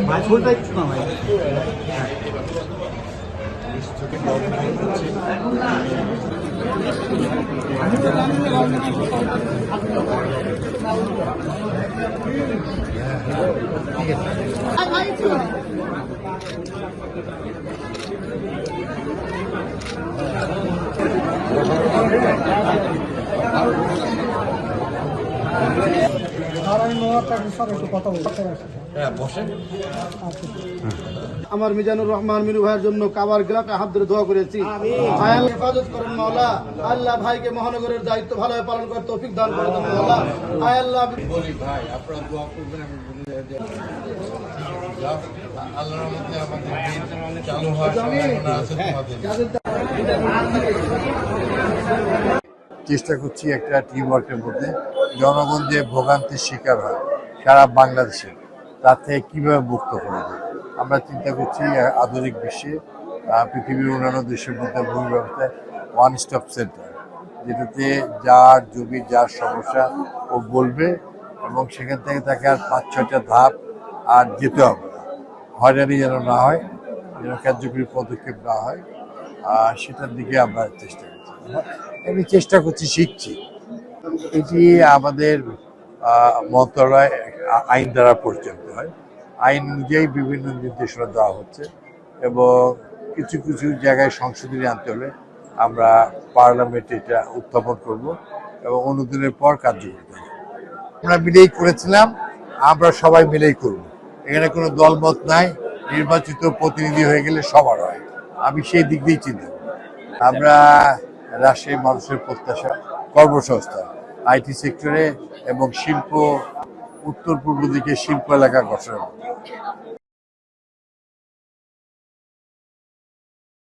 ভাই ফুলটা একটু না ভাই। আমার মিজানুর রহমান মিনু ভাইয়ের জন্য কাবার গ্লাফে হাত ধরে দোয়া করেছি। আল্লাহ হেফাজত করুন মাওলা। আল্লাহ ভাইকে মহানগরের দায়িত্ব ভালোভাবে পালন করার তৌফিক দান করে দেন মাওলা। আল্লাহ বলি ভাই, আপনারা দোয়া করবেন। আল্লাহর রহমতে আমাদের দিন চালু হওয়ার সম্ভাবনা আছে তোমাদের। চেষ্টা করছি একটা টিম ওয়ার্কের মধ্যে জনগণ যে ভোগান্তির শিকার হয় সারা বাংলাদেশে, তার থেকে কীভাবে মুক্ত করা যায়। আমরা চিন্তা করছি আধুনিক বিশ্বে পৃথিবীর অন্যান্য দেশের মধ্যে ভূমি ব্যবস্থায় ওয়ান স্টপ সেন্টার, যেটাতে যার জমি যার সমস্যা ও বলবে এবং সেখান থেকে তাকে আর 5-6টা ধাপ আর যেতে হবে না, হয়রানি যেন না হয়, যেন কার্যকরী পদক্ষেপ না হয়, সেটার দিকে আমরা চেষ্টা করছি। আমি চেষ্টা করছি, শিখছি। এটি আমাদের মন্ত্রণালয় আইন দ্বারা পরিচালিত হয়। আইন অনুযায়ী বিভিন্ন নির্দেশনা দেওয়া হচ্ছে এবং কিছু কিছু জায়গায় সংশোধনী আনতে হলে আমরা পার্লামেন্টে এটা উত্থাপন করব এবং অনুমোদনের পর কার্যকর করব। আমরা মিলেই করেছিলাম, আমরা সবাই মিলেই করব। এখানে কোনো দলমত নাই, নির্বাচিত প্রতিনিধি হয়ে গেলে সবার হয়। আমি সেই দিক দিয়েই চিন্তা করি। আমরা রাজশাহী মানুষের প্রত্যাশা কর্মসংস্থান, আইটি সেক্টরে এবং শিল্প, উত্তর পূর্ব দিকে শিল্প এলাকা গঠনের